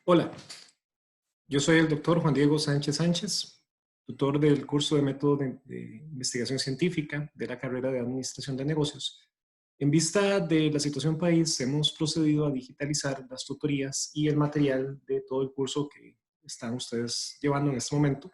Hola, yo soy el doctor Juan Diego Sánchez Sánchez, tutor del curso de método de investigación científica de la carrera de Administración de Negocios. En vista de la situación país, hemos procedido a digitalizar las tutorías y el material de todo el curso que están ustedes llevando en este momento.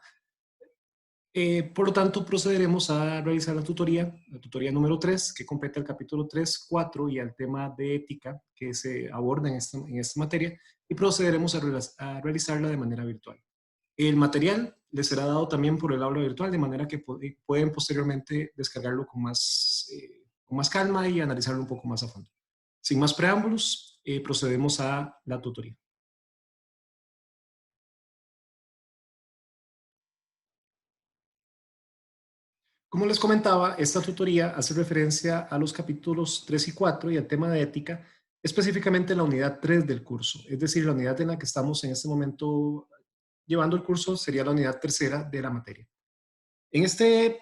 Por lo tanto, procederemos a realizar la tutoría número 3, que compete al capítulo 3, 4 y al tema de ética que se aborda en esta materia, y procederemos a realizarla de manera virtual. El material les será dado también por el aula virtual, de manera que pueden posteriormente descargarlo con más calma y analizarlo un poco más a fondo. Sin más preámbulos, procedemos a la tutoría. Como les comentaba, esta tutoría hace referencia a los capítulos 3 y 4 y al tema de ética, específicamente la unidad 3 del curso, es decir, la unidad en la que estamos en este momento llevando el curso sería la unidad tercera de la materia. En este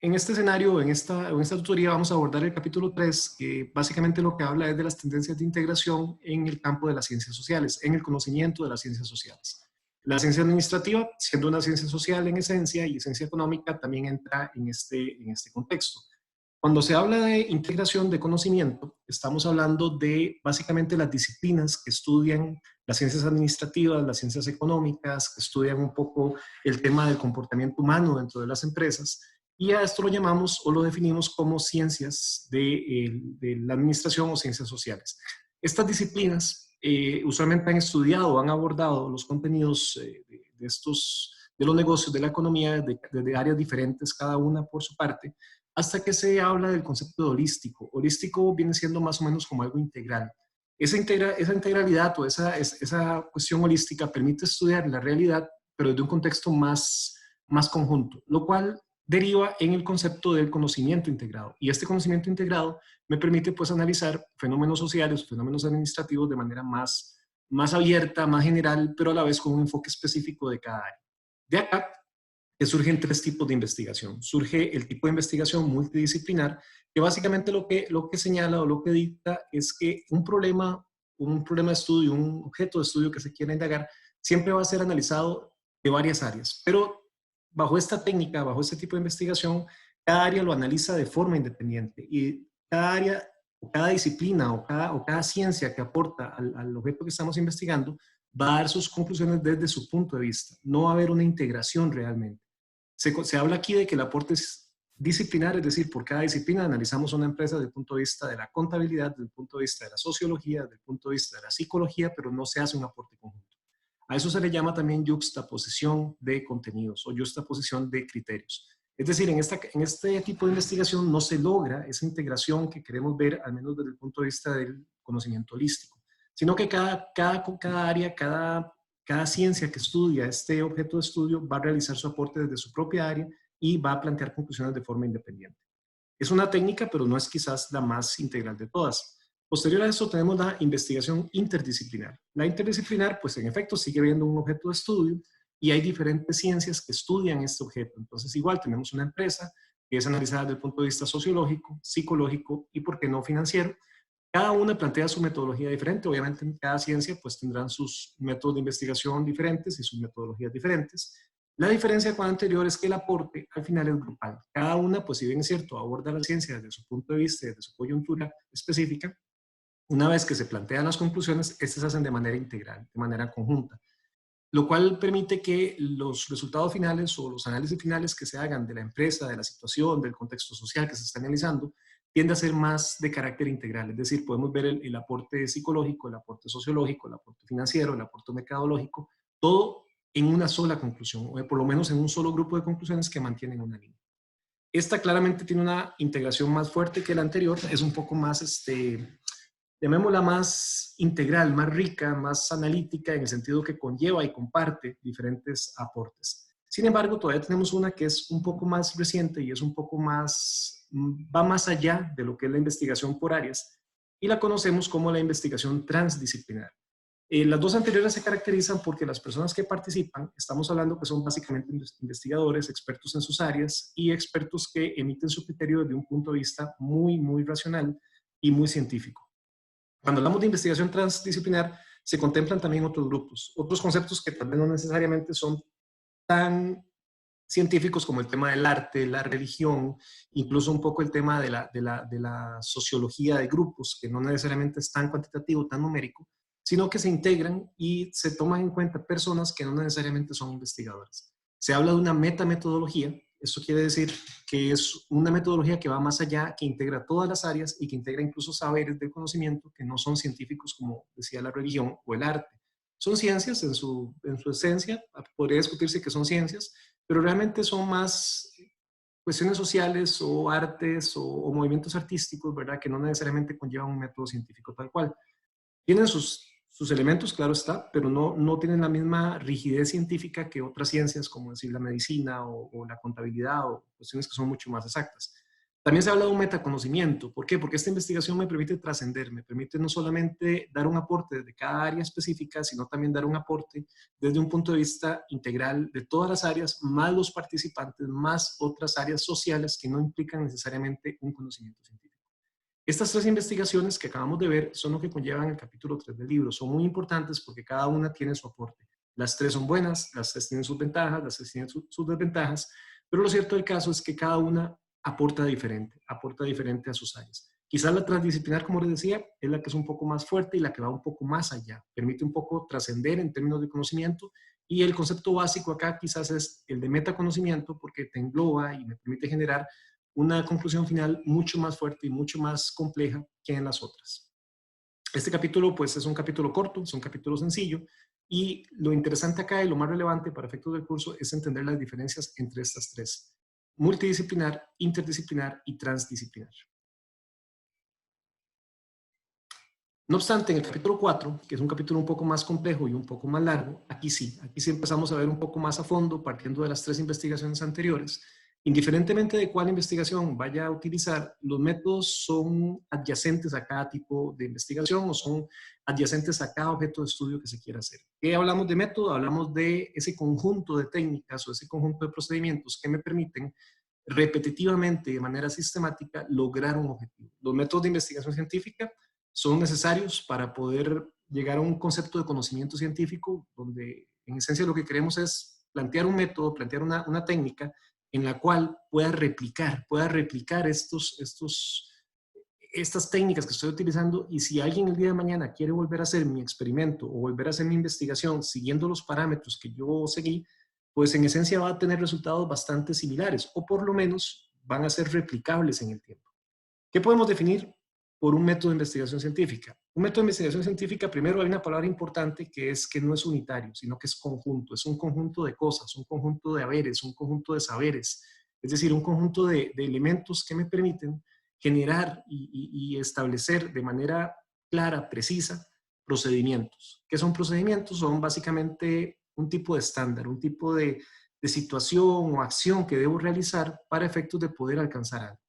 escenario, en esta tutoría, vamos a abordar el capítulo 3, que básicamente lo que habla es de las tendencias de integración en el campo de las ciencias sociales, en el conocimiento de las ciencias sociales. La ciencia administrativa, siendo una ciencia social en esencia y ciencia económica, también entra en este contexto. Cuando se habla de integración de conocimiento, estamos hablando de básicamente las disciplinas que estudian las ciencias administrativas, las ciencias económicas, que estudian un poco el tema del comportamiento humano dentro de las empresas, y a esto lo llamamos o lo definimos como ciencias de la administración o ciencias sociales. Estas disciplinas usualmente han estudiado, han abordado los contenidos de los negocios, de la economía, de áreas diferentes, cada una por su parte, hasta que se habla del concepto de holístico. Holístico viene siendo más o menos como algo integral. Esa integralidad o esa cuestión holística permite estudiar la realidad, pero desde un contexto más conjunto, lo cual deriva en el concepto del conocimiento integrado. Y este conocimiento integrado me permite pues analizar fenómenos sociales, fenómenos administrativos de manera más abierta, más general, pero a la vez con un enfoque específico de cada área. De acá que surgen tres tipos de investigación. Surge el tipo de investigación multidisciplinar, que básicamente lo que señala o lo que dicta es que un problema de estudio, un objeto de estudio que se quiera indagar, siempre va a ser analizado de varias áreas. Pero bajo esta técnica, bajo este tipo de investigación, cada área lo analiza de forma independiente y cada área o cada disciplina o cada ciencia que aporta al objeto que estamos investigando va a dar sus conclusiones desde su punto de vista. No va a haber una integración realmente. Se habla aquí de que el aporte es disciplinar, es decir, por cada disciplina analizamos una empresa desde el punto de vista de la contabilidad, desde el punto de vista de la sociología, desde el punto de vista de la psicología, pero no se hace un aporte conjunto. A eso se le llama también yuxtaposición de contenidos o yuxtaposición de criterios. Es decir, en este tipo de investigación no se logra esa integración que queremos ver, al menos desde el punto de vista del conocimiento holístico, sino que cada área, cada ciencia que estudia este objeto de estudio va a realizar su aporte desde su propia área y va a plantear conclusiones de forma independiente. Es una técnica, pero no es quizás la más integral de todas. Posterior a eso tenemos la investigación interdisciplinar. La interdisciplinar, pues en efecto, sigue viendo un objeto de estudio y hay diferentes ciencias que estudian este objeto. Entonces, igual tenemos una empresa que es analizada desde el punto de vista sociológico, psicológico y, por qué no, financiero. Cada una plantea su metodología diferente. Obviamente, en cada ciencia pues tendrán sus métodos de investigación diferentes y sus metodologías diferentes. La diferencia con la anterior es que el aporte al final es grupal. Cada una, pues si bien es cierto, aborda la ciencia desde su punto de vista, desde su coyuntura específica. Una vez que se plantean las conclusiones, estas se hacen de manera integral, de manera conjunta, lo cual permite que los resultados finales o los análisis finales que se hagan de la empresa, de la situación, del contexto social que se está analizando, tiende a ser más de carácter integral. Es decir, podemos ver el aporte psicológico, el aporte sociológico, el aporte financiero, el aporte mercadológico, todo en una sola conclusión, o por lo menos en un solo grupo de conclusiones que mantienen una línea. Esta claramente tiene una integración más fuerte que la anterior, es un poco más llamémosla más integral, más rica, más analítica, en el sentido que conlleva y comparte diferentes aportes. Sin embargo, todavía tenemos una que es un poco más reciente y es un poco más, va más allá de lo que es la investigación por áreas y la conocemos como la investigación transdisciplinar. Las dos anteriores se caracterizan porque las personas que participan, estamos hablando que son básicamente investigadores, expertos en sus áreas y expertos que emiten su criterio desde un punto de vista muy racional y muy científico. Cuando hablamos de investigación transdisciplinar, se contemplan también otros grupos, otros conceptos que tal vez no necesariamente son tan científicos como el tema del arte, la religión, incluso un poco el tema de la sociología de grupos, que no necesariamente es tan cuantitativo, tan numérico, sino que se integran y se toman en cuenta personas que no necesariamente son investigadores. Se habla de una metametodología. Esto quiere decir que es una metodología que va más allá, que integra todas las áreas y que integra incluso saberes del conocimiento que no son científicos, como decía la religión o el arte. Son ciencias en su esencia, podría discutirse que son ciencias, pero realmente son más cuestiones sociales o artes o movimientos artísticos, ¿verdad? Que no necesariamente conllevan un método científico tal cual. Tienen sus elementos, claro está, pero no tienen la misma rigidez científica que otras ciencias, como decir la medicina o la contabilidad o cuestiones que son mucho más exactas. También se habla de un metaconocimiento. ¿Por qué? Porque esta investigación me permite trascender, me permite no solamente dar un aporte desde cada área específica, sino también dar un aporte desde un punto de vista integral de todas las áreas, más los participantes, más otras áreas sociales que no implican necesariamente un conocimiento científico. Estas tres investigaciones que acabamos de ver son lo que conllevan el capítulo 3 del libro. Son muy importantes porque cada una tiene su aporte. Las tres son buenas, las tres tienen sus ventajas, las tres tienen sus desventajas, pero lo cierto del caso es que cada una aporta diferente a sus áreas. Quizás la transdisciplinar, como les decía, es la que es un poco más fuerte y la que va un poco más allá. Permite un poco trascender en términos de conocimiento y el concepto básico acá quizás es el de metaconocimiento porque te engloba y me permite generar una conclusión final mucho más fuerte y mucho más compleja que en las otras. Este capítulo pues es un capítulo corto, es un capítulo sencillo y lo interesante acá y lo más relevante para efectos del curso es entender las diferencias entre estas tres: multidisciplinar, interdisciplinar y transdisciplinar. No obstante, en el capítulo 4, que es un capítulo un poco más complejo y un poco más largo, aquí sí empezamos a ver un poco más a fondo, partiendo de las tres investigaciones anteriores. Indiferentemente de cuál investigación vaya a utilizar, los métodos son adyacentes a cada tipo de investigación o son adyacentes a cada objeto de estudio que se quiera hacer. ¿Qué hablamos de método? Hablamos de ese conjunto de técnicas o ese conjunto de procedimientos que me permiten repetitivamente, de manera sistemática, lograr un objetivo. Los métodos de investigación científica son necesarios para poder llegar a un concepto de conocimiento científico donde en esencia lo que queremos es plantear un método, plantear una técnica en la cual pueda replicar estas técnicas que estoy utilizando, y si alguien el día de mañana quiere volver a hacer mi experimento o volver a hacer mi investigación siguiendo los parámetros que yo seguí, pues en esencia va a tener resultados bastante similares o por lo menos van a ser replicables en el tiempo. ¿Qué podemos definir por un método de investigación científica? Un método de investigación científica, primero hay una palabra importante que es que no es unitario, sino que es conjunto. Es un conjunto de cosas, un conjunto de haberes, un conjunto de saberes. Es decir, un conjunto de elementos que me permiten generar y establecer de manera clara, precisa, procedimientos. ¿Qué son procedimientos? Son básicamente un tipo de estándar, un tipo de situación o acción que debo realizar para efectos de poder alcanzar algo.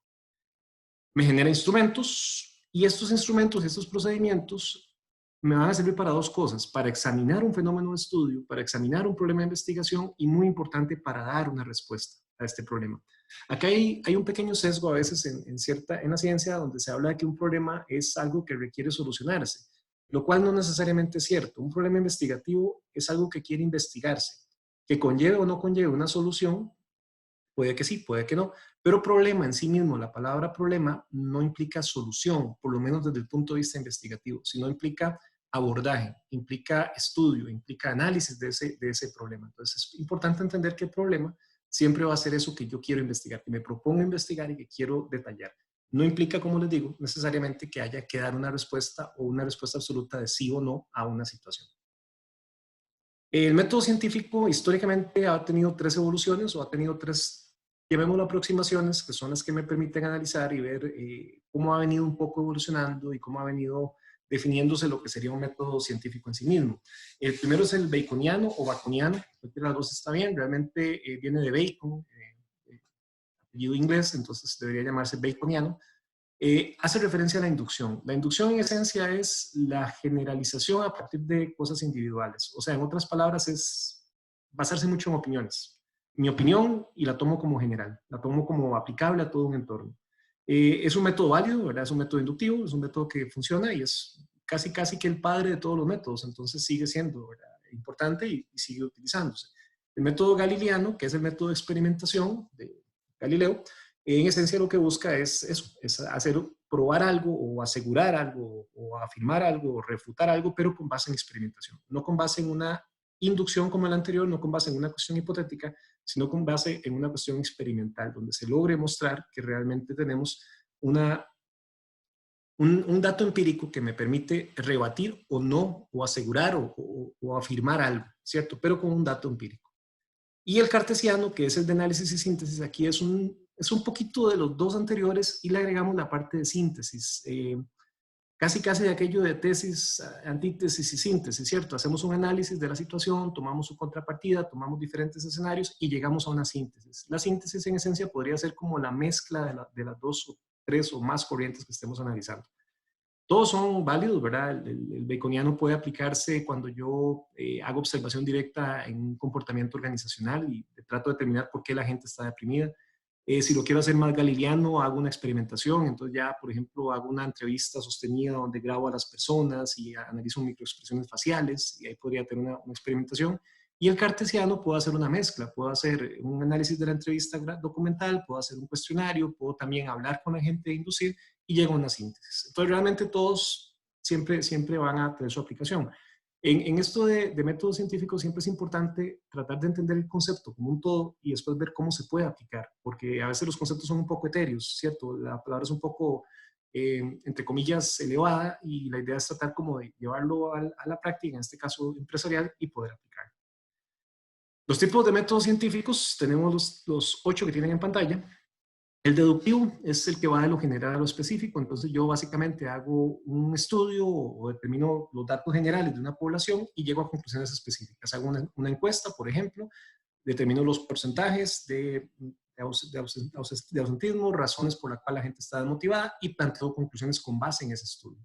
Me genera instrumentos y estos instrumentos, estos procedimientos me van a servir para dos cosas: para examinar un fenómeno de estudio, para examinar un problema de investigación y, muy importante, para dar una respuesta a este problema. Acá hay un pequeño sesgo a veces en la ciencia donde se habla de que un problema es algo que requiere solucionarse, lo cual no necesariamente es cierto. Un problema investigativo es algo que quiere investigarse, que conlleve o no conlleve una solución. Puede que sí, puede que no, pero problema en sí mismo, la palabra problema no implica solución, por lo menos desde el punto de vista investigativo, sino implica abordaje, implica estudio, implica análisis de ese problema. Entonces es importante entender que el problema siempre va a ser eso que yo quiero investigar, que me propongo investigar y que quiero detallar. No implica, como les digo, necesariamente que haya que dar una respuesta o una respuesta absoluta de sí o no a una situación. El método científico históricamente ha tenido tres evoluciones o ha tenido tres, llamémoslo, aproximaciones, que son las que me permiten analizar y ver cómo ha venido un poco evolucionando y cómo ha venido definiéndose lo que sería un método científico en sí mismo. El primero es el baconiano o baconiano, cualquiera de las dos está bien, realmente viene de bacon, apellido inglés, entonces debería llamarse baconiano. Hace referencia a la inducción. La inducción en esencia es la generalización a partir de cosas individuales. O sea, en otras palabras, es basarse mucho en opiniones. Mi opinión, y la tomo como general, la tomo como aplicable a todo un entorno. Es un método válido, ¿verdad? Es un método inductivo, es un método que funciona y es casi que el padre de todos los métodos, entonces sigue siendo, ¿verdad?, importante y sigue utilizándose. El método galileano, que es el método de experimentación de Galileo, en esencia lo que busca es eso, es probar algo o asegurar algo o afirmar algo o refutar algo, pero con base en experimentación, no con base en una inducción como el anterior, no con base en una cuestión hipotética, sino con base en una cuestión experimental, donde se logre mostrar que realmente tenemos un dato empírico que me permite rebatir o no, o asegurar o afirmar algo, ¿cierto? Pero con un dato empírico. Y el cartesiano, que es el de análisis y síntesis, aquí es un poquito de los dos anteriores y le agregamos la parte de síntesis. Casi de aquello de tesis, antítesis y síntesis, ¿cierto? Hacemos un análisis de la situación, tomamos su contrapartida, tomamos diferentes escenarios y llegamos a una síntesis. La síntesis en esencia podría ser como la mezcla de las dos o tres o más corrientes que estemos analizando. Todos son válidos, ¿verdad? El baconiano puede aplicarse cuando yo hago observación directa en un comportamiento organizacional y trato de determinar por qué la gente está deprimida. Si lo quiero hacer más galileano, hago una experimentación, entonces ya, por ejemplo, hago una entrevista sostenida donde grabo a las personas y analizo microexpresiones faciales, y ahí podría tener una experimentación. Y el cartesiano puedo hacer una mezcla, puedo hacer un análisis de la entrevista documental, puedo hacer un cuestionario, puedo también hablar con la gente e inducir, y llega a una síntesis. Entonces, realmente todos siempre van a tener su aplicación. En esto de métodos científicos siempre es importante tratar de entender el concepto como un todo y después ver cómo se puede aplicar, porque a veces los conceptos son un poco etéreos, ¿cierto? La palabra es un poco, entre comillas, elevada, y la idea es tratar como de llevarlo a la práctica, en este caso empresarial, y poder aplicar. Los tipos de métodos científicos, tenemos los 8 que tienen en pantalla. El deductivo es el que va de lo general a lo específico, entonces yo básicamente hago un estudio o determino los datos generales de una población y llego a conclusiones específicas. Hago una encuesta, por ejemplo, determino los porcentajes de ausentismo, razones por las cuales la gente está desmotivada y planteo conclusiones con base en ese estudio.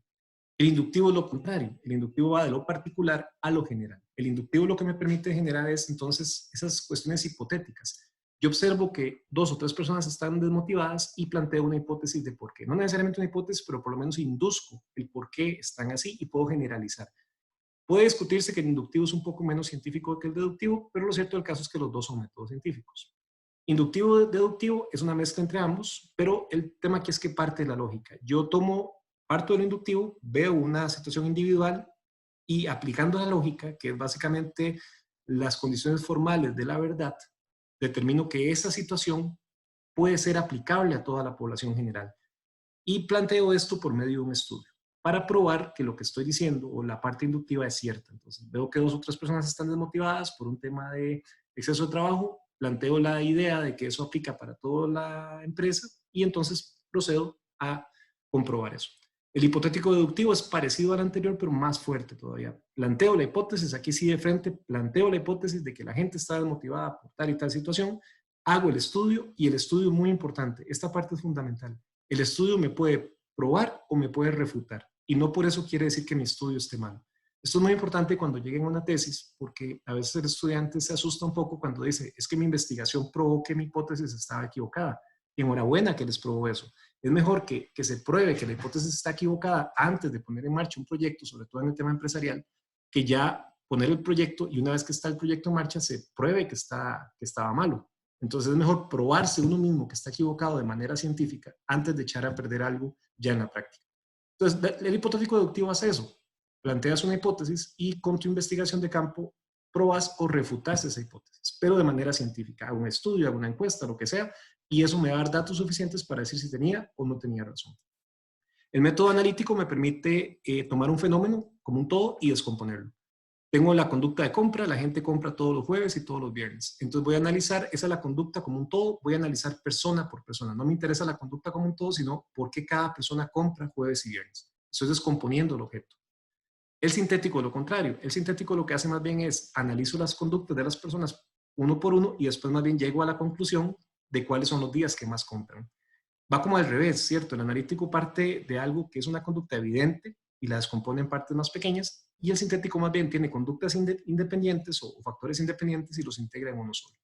El inductivo es lo contrario, el inductivo va de lo particular a lo general. El inductivo lo que me permite generar es entonces esas cuestiones hipotéticas. Yo observo que 2 o 3 personas están desmotivadas y planteo una hipótesis de por qué. No necesariamente una hipótesis, pero por lo menos induzco el por qué están así y puedo generalizar. Puede discutirse que el inductivo es un poco menos científico que el deductivo, pero lo cierto del caso es que los dos son métodos científicos. Inductivo y deductivo es una mezcla entre ambos, pero el tema aquí es que parte de la lógica. Yo parto del inductivo, veo una situación individual y aplicando la lógica, que es básicamente las condiciones formales de la verdad, determino que esa situación puede ser aplicable a toda la población general. Y planteo esto por medio de un estudio, para probar que lo que estoy diciendo o la parte inductiva es cierta. Entonces, veo que 2 o 3 personas están desmotivadas por un tema de exceso de trabajo, planteo la idea de que eso aplica para toda la empresa y entonces procedo a comprobar eso. El hipotético deductivo es parecido al anterior, pero más fuerte todavía. Planteo la hipótesis, aquí sí de frente, planteo la hipótesis de que la gente está desmotivada por tal y tal situación, hago el estudio, y el estudio es muy importante. Esta parte es fundamental. El estudio me puede probar o me puede refutar, y no por eso quiere decir que mi estudio esté mal. Esto es muy importante cuando lleguen a una tesis, porque a veces el estudiante se asusta un poco cuando dice, es que mi investigación probó que mi hipótesis estaba equivocada. Y enhorabuena que les probó eso. Es mejor que se pruebe que la hipótesis está equivocada antes de poner en marcha un proyecto, sobre todo en el tema empresarial, que ya poner el proyecto y una vez que está el proyecto en marcha se pruebe que estaba malo. Entonces es mejor probarse uno mismo que está equivocado de manera científica antes de echar a perder algo ya en la práctica. Entonces, el hipotético deductivo hace eso. Planteas una hipótesis y con tu investigación de campo probas o refutas esa hipótesis, pero de manera científica. Hago un estudio, hago una encuesta, lo que sea, y eso me va a dar datos suficientes para decir si tenía o no tenía razón. El método analítico me permite tomar un fenómeno como un todo y descomponerlo. Tengo la conducta de compra, la gente compra todos los jueves y todos los viernes. Entonces voy a analizar, esa es la conducta como un todo, voy a analizar persona por persona. No me interesa la conducta como un todo, sino por qué cada persona compra jueves y viernes. Estoy descomponiendo el objeto. El sintético, lo contrario. El sintético lo que hace más bien es analizo las conductas de las personas uno por uno y después más bien llego a la conclusión de cuáles son los días que más compran. Va como al revés, ¿cierto? El analítico parte de algo que es una conducta evidente y la descompone en partes más pequeñas, y el sintético más bien tiene conductas independientes o factores independientes y los integra en uno solo.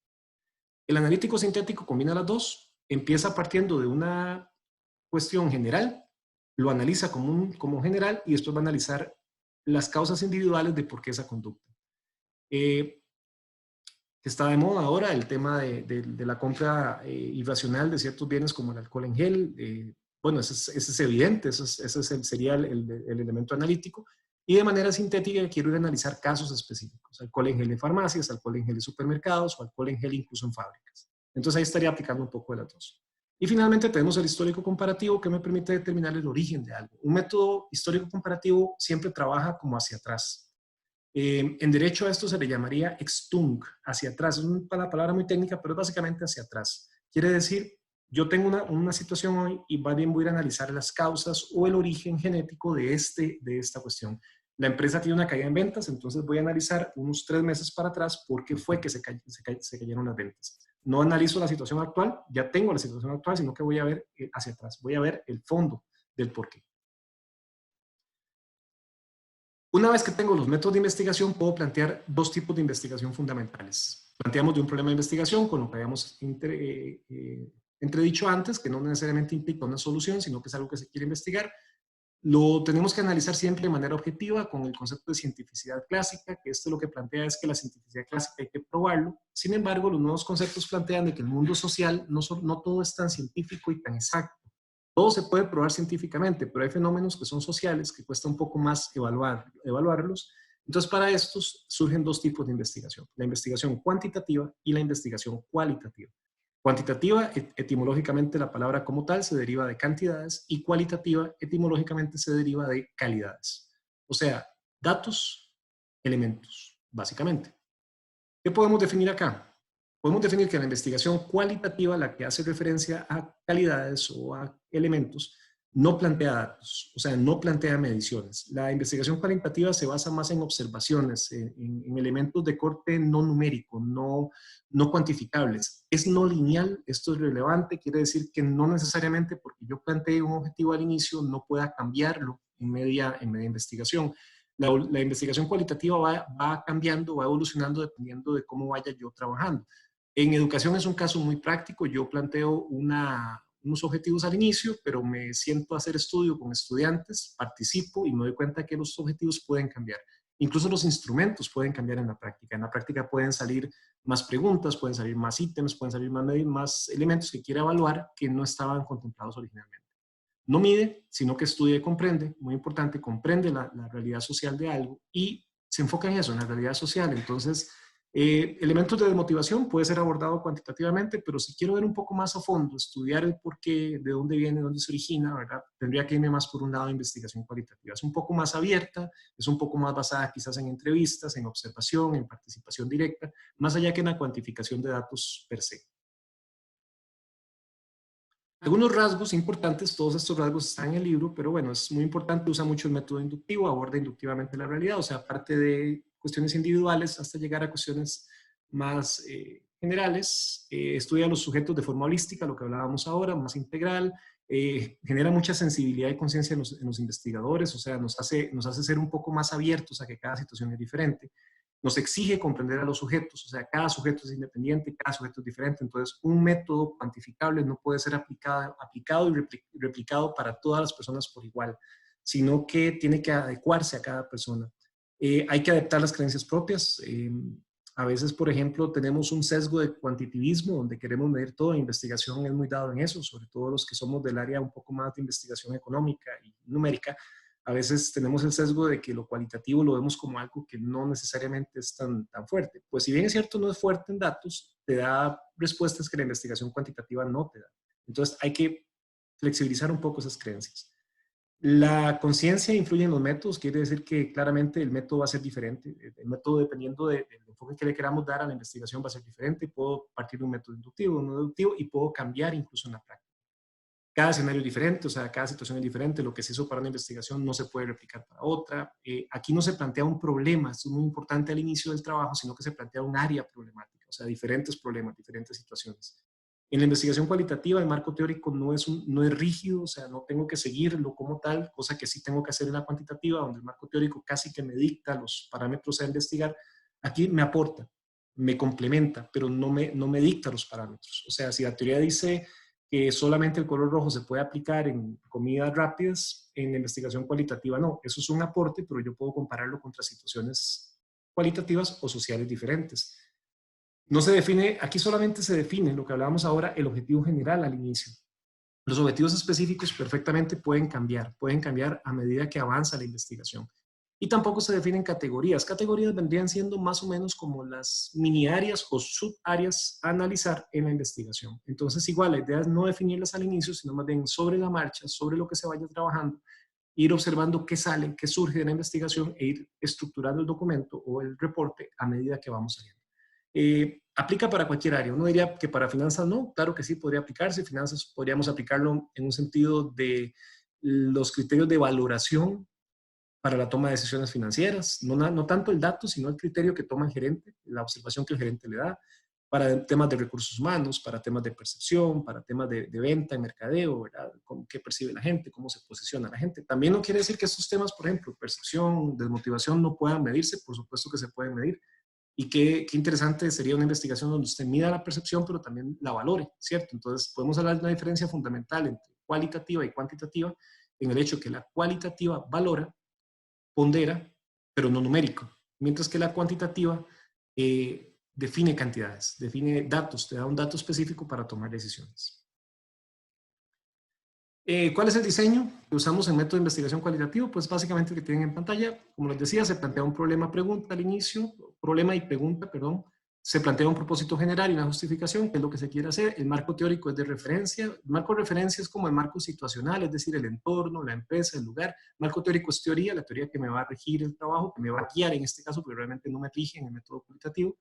El analítico sintético combina las dos, empieza partiendo de una cuestión general lo analiza como general y después va a analizar las causas individuales de por qué esa conducta. Está de moda ahora el tema de la compra irracional de ciertos bienes como el alcohol en gel. Bueno, ese es evidente, sería el elemento analítico. Y de manera sintética quiero ir a analizar casos específicos. Alcohol en gel en farmacias, alcohol en gel en supermercados o alcohol en gel incluso en fábricas. Entonces ahí estaría aplicando un poco de las dos. Y finalmente tenemos el histórico comparativo que me permite determinar el origen de algo. Un método histórico comparativo siempre trabaja como hacia atrás. En derecho a esto se le llamaría extung, hacia atrás. Es una palabra muy técnica, pero es básicamente hacia atrás. Quiere decir, yo tengo una situación hoy y más bien voy a analizar las causas o el origen genético de esta cuestión. La empresa tiene una caída en ventas, entonces voy a analizar unos 3 meses para atrás por qué fue que se cayeron las ventas. No analizo la situación actual, ya tengo la situación actual, sino que voy a ver hacia atrás, voy a ver el fondo del por qué. Una vez que tengo los métodos de investigación, puedo plantear 2 tipos de investigación fundamentales. Planteamos de un problema de investigación, con lo que habíamos entredicho antes, que no necesariamente implica una solución, sino que es algo que se quiere investigar. Lo tenemos que analizar siempre de manera objetiva con el concepto de cientificidad clásica, que esto lo que plantea es que la cientificidad clásica hay que probarlo. Sin embargo, los nuevos conceptos plantean de que el mundo social no todo es tan científico y tan exacto. Todo se puede probar científicamente, pero hay fenómenos que son sociales que cuesta un poco más evaluarlos. Entonces, para estos surgen 2 tipos de investigación: la investigación cuantitativa y la investigación cualitativa. Cuantitativa, etimológicamente la palabra como tal se deriva de cantidades, y cualitativa, etimológicamente se deriva de calidades. O sea, datos, elementos, básicamente. ¿Qué podemos definir acá? Podemos definir que la investigación cualitativa, la que hace referencia a calidades o a elementos, no plantea datos, o sea, no plantea mediciones. La investigación cualitativa se basa más en observaciones, en elementos de corte no numérico, no cuantificables. Es no lineal, esto es relevante, quiere decir que no necesariamente porque yo plantee un objetivo al inicio no pueda cambiarlo en media investigación. La investigación cualitativa va cambiando, va evolucionando dependiendo de cómo vaya yo trabajando. En educación es un caso muy práctico. Yo planteo unos objetivos al inicio, pero me siento a hacer estudio con estudiantes, participo y me doy cuenta que los objetivos pueden cambiar. Incluso los instrumentos pueden cambiar en la práctica. En la práctica pueden salir más preguntas, pueden salir más ítems, pueden salir más elementos que quiera evaluar que no estaban contemplados originalmente. No mide, sino que estudia y comprende, muy importante, comprende la realidad social de algo y se enfoca en eso, en la realidad social. Entonces, elementos de desmotivación puede ser abordado cuantitativamente, pero si quiero ver un poco más a fondo, estudiar el por qué, de dónde viene, dónde se origina, ¿verdad? Tendría que irme más por un lado de investigación cualitativa. Es un poco más abierta, es un poco más basada quizás en entrevistas, en observación, en participación directa, más allá que en la cuantificación de datos per se. Algunos rasgos importantes, todos estos rasgos están en el libro, pero bueno, es muy importante, usa mucho el método inductivo, aborda inductivamente la realidad, o sea, parte de cuestiones individuales hasta llegar a cuestiones más generales, estudia a los sujetos de forma holística, lo que hablábamos ahora, más integral, genera mucha sensibilidad y conciencia en los investigadores, o sea, nos hace ser un poco más abiertos a que cada situación es diferente. Nos exige comprender a los sujetos, o sea, cada sujeto es independiente, cada sujeto es diferente, entonces un método cuantificable no puede ser aplicado y replicado para todas las personas por igual, sino que tiene que adecuarse a cada persona. Hay que adaptar las creencias propias. A veces, por ejemplo, tenemos un sesgo de cuantitativismo donde queremos medir todo. La investigación es muy dado en eso, sobre todo los que somos del área un poco más de investigación económica y numérica. A veces tenemos el sesgo de que lo cualitativo lo vemos como algo que no necesariamente es tan fuerte. Pues si bien es cierto, no es fuerte en datos, te da respuestas que la investigación cuantitativa no te da. Entonces hay que flexibilizar un poco esas creencias. La conciencia influye en los métodos, quiere decir que claramente el método va a ser diferente. El método, dependiendo del enfoque que le queramos dar a la investigación, va a ser diferente. Puedo partir de un método inductivo, un deductivo, y puedo cambiar incluso en la práctica. Cada escenario es diferente, o sea, cada situación es diferente. Lo que se hizo para una investigación no se puede replicar para otra. Aquí no se plantea un problema, esto es muy importante al inicio del trabajo, sino que se plantea un área problemática, o sea, diferentes problemas, diferentes situaciones. En la investigación cualitativa, el marco teórico no es rígido, o sea, no tengo que seguirlo como tal, cosa que sí tengo que hacer en la cuantitativa, donde el marco teórico casi que me dicta los parámetros a investigar. Aquí me aporta, me complementa, pero no me dicta los parámetros. O sea, si la teoría dice que solamente el color rojo se puede aplicar en comidas rápidas, en la investigación cualitativa no. Eso es un aporte, pero yo puedo compararlo contra situaciones cualitativas o sociales diferentes. No se define, aquí solamente se define lo que hablábamos ahora, el objetivo general al inicio. Los objetivos específicos perfectamente pueden cambiar a medida que avanza la investigación. Y tampoco se definen categorías. Categorías vendrían siendo más o menos como las mini áreas o subáreas a analizar en la investigación. Entonces, igual, la idea es no definirlas al inicio, sino más bien sobre la marcha, sobre lo que se vaya trabajando, ir observando qué sale, qué surge de la investigación e ir estructurando el documento o el reporte a medida que vamos saliendo. Aplica para cualquier área. Uno diría que para finanzas no, claro que sí podría aplicarse. Finanzas podríamos aplicarlo en un sentido de los criterios de valoración para la toma de decisiones financieras, no tanto el dato, sino el criterio que toma el gerente, la observación que el gerente le da, para temas de recursos humanos, para temas de percepción, para temas de venta y mercadeo, ¿verdad? ¿Qué percibe la gente? ¿Cómo se posiciona la gente? También no quiere decir que estos temas, por ejemplo, percepción, desmotivación, no puedan medirse, por supuesto que se pueden medir. Y qué interesante sería una investigación donde usted mida la percepción, pero también la valore, ¿cierto? Entonces, podemos hablar de una diferencia fundamental entre cualitativa y cuantitativa en el hecho que la cualitativa valora, pondera, pero no numérico, mientras que la cuantitativa define cantidades, define datos, te da un dato específico para tomar decisiones. ¿Cuál es el diseño que usamos en método de investigación cualitativo? Pues básicamente el que tienen en pantalla, como les decía, se plantea un problema-pregunta al inicio, problema y pregunta, perdón, se plantea un propósito general y una justificación, que es lo que se quiere hacer. El marco teórico es de referencia. El marco de referencia es como el marco situacional, es decir, el entorno, la empresa, el lugar. El marco teórico es teoría, la teoría que me va a regir el trabajo, que me va a guiar en este caso, pero realmente no me rige en el método cualitativo.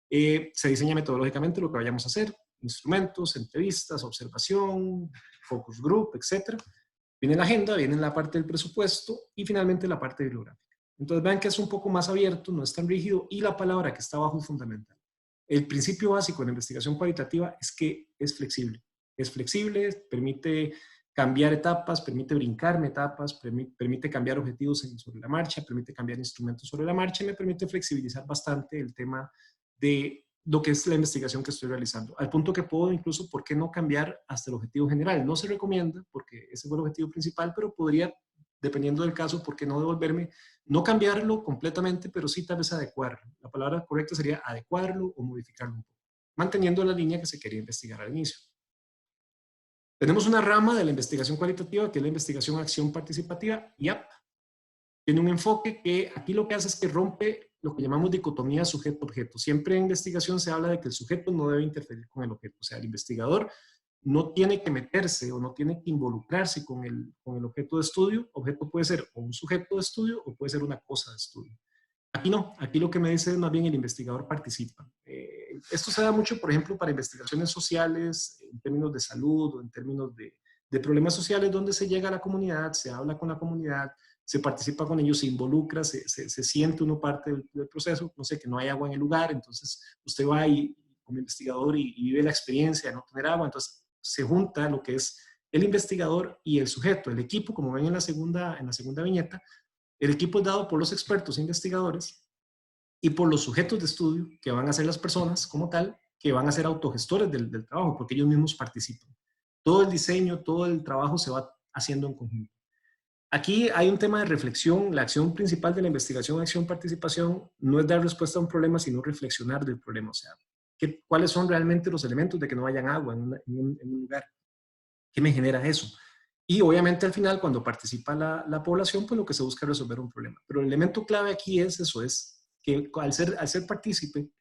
Se diseña metodológicamente lo que vayamos a hacer, instrumentos, entrevistas, observación, focus group, etc. Viene la agenda, viene la parte del presupuesto y finalmente la parte bibliográfica. Entonces vean que es un poco más abierto, no es tan rígido y la palabra que está abajo es fundamental. El principio básico de la investigación cualitativa es que es flexible. Es flexible, permite cambiar etapas, permite brincarme etapas, permite cambiar objetivos sobre la marcha, permite cambiar instrumentos sobre la marcha y me permite flexibilizar bastante el tema de lo que es la investigación que estoy realizando. Al punto que puedo incluso, ¿por qué no cambiar hasta el objetivo general? No se recomienda porque ese fue el objetivo principal, pero podría, dependiendo del caso, ¿por qué no devolverme? No cambiarlo completamente, pero sí tal vez adecuarlo. La palabra correcta sería adecuarlo o modificarlo un poco, manteniendo la línea que se quería investigar al inicio. Tenemos una rama de la investigación cualitativa que es la investigación acción participativa, IAP. Tiene un enfoque que aquí lo que hace es que rompe lo que llamamos dicotomía sujeto-objeto. Siempre en investigación se habla de que el sujeto no debe interferir con el objeto. O sea, el investigador no tiene que meterse o no tiene que involucrarse con el objeto de estudio. Objeto puede ser o un sujeto de estudio o puede ser una cosa de estudio. Aquí no, aquí lo que me dice es más bien el investigador participa. Esto se da mucho, por ejemplo, para investigaciones sociales, en términos de salud o en términos de problemas sociales, donde se llega a la comunidad, se habla con la comunidad, se participa con ellos, se involucra, se siente uno parte del proceso, no sé, que no hay agua en el lugar, entonces usted va y, como investigador y vive la experiencia de no tener agua, entonces se junta lo que es el investigador y el sujeto, el equipo, como ven en la segunda viñeta. El equipo es dado por los expertos investigadores y por los sujetos de estudio, que van a ser las personas como tal, que van a ser autogestores del trabajo, porque ellos mismos participan. Todo el diseño, todo el trabajo se va haciendo en conjunto. Aquí hay un tema de reflexión. La acción principal de la investigación, acción, participación, no es dar respuesta a un problema, sino reflexionar del problema. O sea, ¿cuáles son realmente los elementos de que no hayan agua en un lugar? ¿Qué me genera eso? Y obviamente al final, cuando participa la población, pues lo que se busca es resolver un problema. Pero el elemento clave aquí es eso, es que al ser partícipe,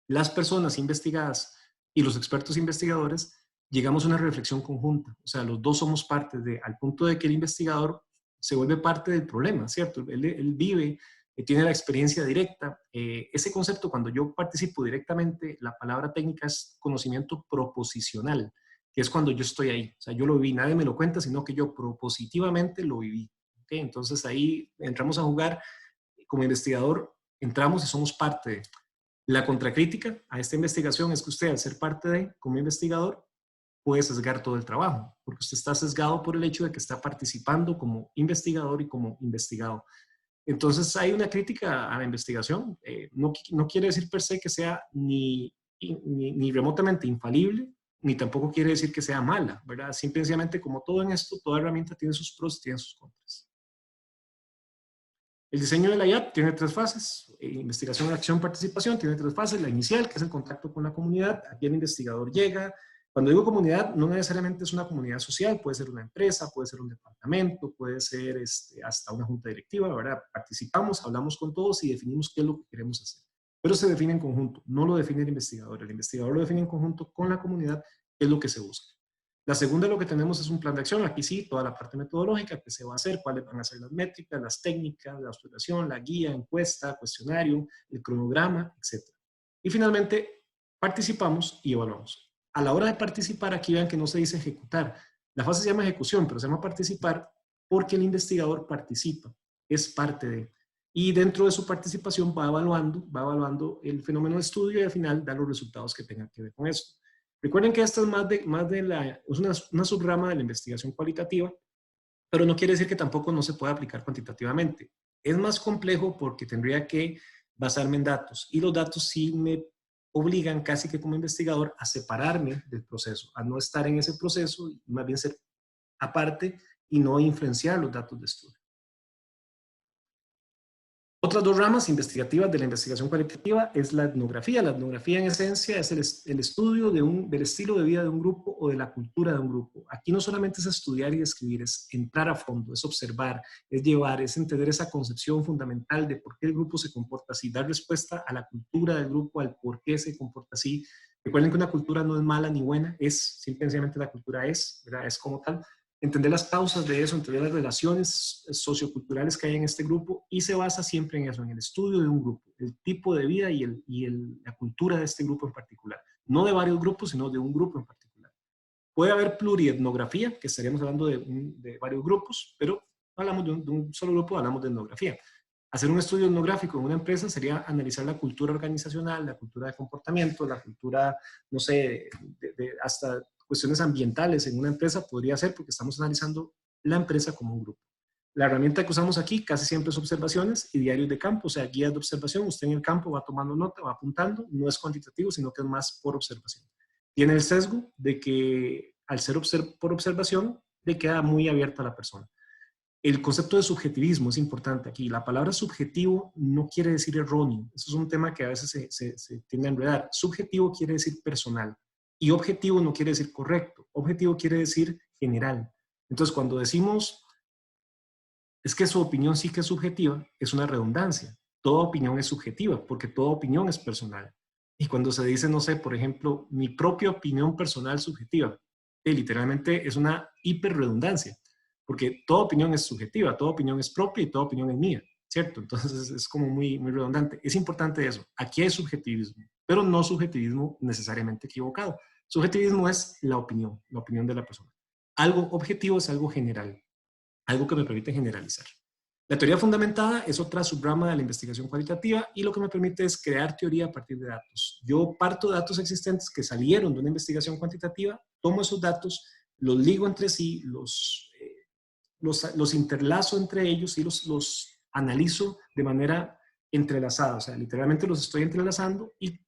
las personas investigadas y los expertos investigadores llegamos a una reflexión conjunta. O sea, los dos somos parte al punto de que el investigador se vuelve parte del problema, ¿cierto? Él vive, tiene la experiencia directa. Ese concepto, cuando yo participo directamente, la palabra técnica es conocimiento proposicional, que es cuando yo estoy ahí. O sea, yo lo viví, nadie me lo cuenta, sino que yo propositivamente lo viví. ¿Okay? Entonces ahí entramos a jugar como investigador, entramos y somos parte de. La contracrítica a esta investigación es que usted, al ser parte como investigador, puede sesgar todo el trabajo, porque usted está sesgado por el hecho de que está participando como investigador y como investigado. Entonces hay una crítica a la investigación. No quiere decir per se que sea ni remotamente infalible, ni tampoco quiere decir que sea mala, ¿verdad? Simplemente, como todo en esto, toda herramienta tiene sus pros y tiene sus contras. El diseño de la IAP tiene 3 fases. Investigación, acción, participación tiene 3 fases. La inicial, que es el contacto con la comunidad. Aquí el investigador llega. Cuando digo comunidad, no necesariamente es una comunidad social, puede ser una empresa, puede ser un departamento, puede ser hasta una junta directiva, ¿verdad? Participamos, hablamos con todos y definimos qué es lo que queremos hacer. Pero se define en conjunto, no lo define el investigador. El investigador lo define en conjunto con la comunidad, qué es lo que se busca. La segunda, lo que tenemos es un plan de acción. Aquí sí, toda la parte metodológica, qué se va a hacer, cuáles van a ser las métricas, las técnicas, la observación, la guía, encuesta, cuestionario, el cronograma, etc. Y finalmente, participamos y evaluamos. A la hora de participar, aquí vean que no se dice ejecutar. La fase se llama ejecución, pero se llama participar porque el investigador participa, es parte de. Y dentro de su participación va evaluando el fenómeno de estudio y al final da los resultados que tengan que ver con esto. Recuerden que esta es una subrama de la investigación cualitativa, pero no quiere decir que tampoco no se pueda aplicar cuantitativamente. Es más complejo porque tendría que basarme en datos y los datos sí me obligan casi que como investigador a separarme del proceso, a no estar en ese proceso y más bien ser aparte y no influenciar los datos de estudio. Otras 2 ramas investigativas de la investigación cualitativa es la etnografía. La etnografía en esencia es el estudio del estilo de vida de un grupo o de la cultura de un grupo. Aquí no solamente es estudiar y describir, es entrar a fondo, es observar, es llevar, es entender esa concepción fundamental de por qué el grupo se comporta así, dar respuesta a la cultura del grupo, al por qué se comporta así. Recuerden que una cultura no es mala ni buena, es simplemente la cultura es, ¿verdad? Es como tal. Entender las causas de eso, entender las relaciones socioculturales que hay en este grupo y se basa siempre en eso, en el estudio de un grupo, el tipo de vida y la cultura de este grupo en particular. No de varios grupos, sino de un grupo en particular. Puede haber plurietnografía, que estaríamos hablando de varios grupos, pero hablamos de un solo grupo, hablamos de etnografía. Hacer un estudio etnográfico en una empresa sería analizar la cultura organizacional, la cultura de comportamiento, la cultura, no sé, hasta cuestiones ambientales en una empresa podría ser porque estamos analizando la empresa como un grupo. La herramienta que usamos aquí casi siempre es observaciones y diarios de campo, o sea, guías de observación. Usted en el campo va tomando nota, va apuntando, no es cuantitativo, sino que es más por observación. Tiene el sesgo de que al ser por observación, le queda muy abierta a la persona. El concepto de subjetivismo es importante aquí. La palabra subjetivo no quiere decir erróneo. Eso es un tema que a veces se tiende a enredar. Subjetivo quiere decir personal. Y objetivo no quiere decir correcto. Objetivo quiere decir general. Entonces, cuando decimos es que su opinión sí que es subjetiva, es una redundancia. Toda opinión es subjetiva porque toda opinión es personal. Y cuando se dice, no sé, por ejemplo, mi propia opinión personal subjetiva, literalmente es una hiperredundancia, porque toda opinión es subjetiva, toda opinión es propia y toda opinión es mía, ¿cierto? Entonces es como muy, muy redundante. Es importante eso. Aquí hay subjetivismo, pero no subjetivismo necesariamente equivocado. Subjetivismo es la opinión de la persona. Algo objetivo es algo general, algo que me permite generalizar. La teoría fundamentada es otra subrama de la investigación cualitativa y lo que me permite es crear teoría a partir de datos. Yo parto de datos existentes que salieron de una investigación cuantitativa, tomo esos datos, los ligo entre sí, los interlazo entre ellos y los analizo de manera entrelazada. O sea, literalmente los estoy entrelazando y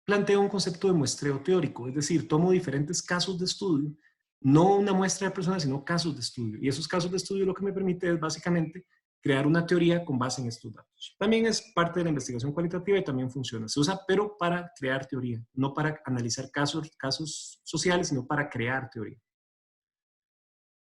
planteo un concepto de muestreo teórico. Es decir, tomo diferentes casos de estudio, no una muestra de personas, sino casos de estudio. Y esos casos de estudio lo que me permite es básicamente crear una teoría con base en estos datos. También es parte de la investigación cualitativa y también funciona. Se usa, pero para crear teoría, no para analizar casos sociales, sino para crear teoría.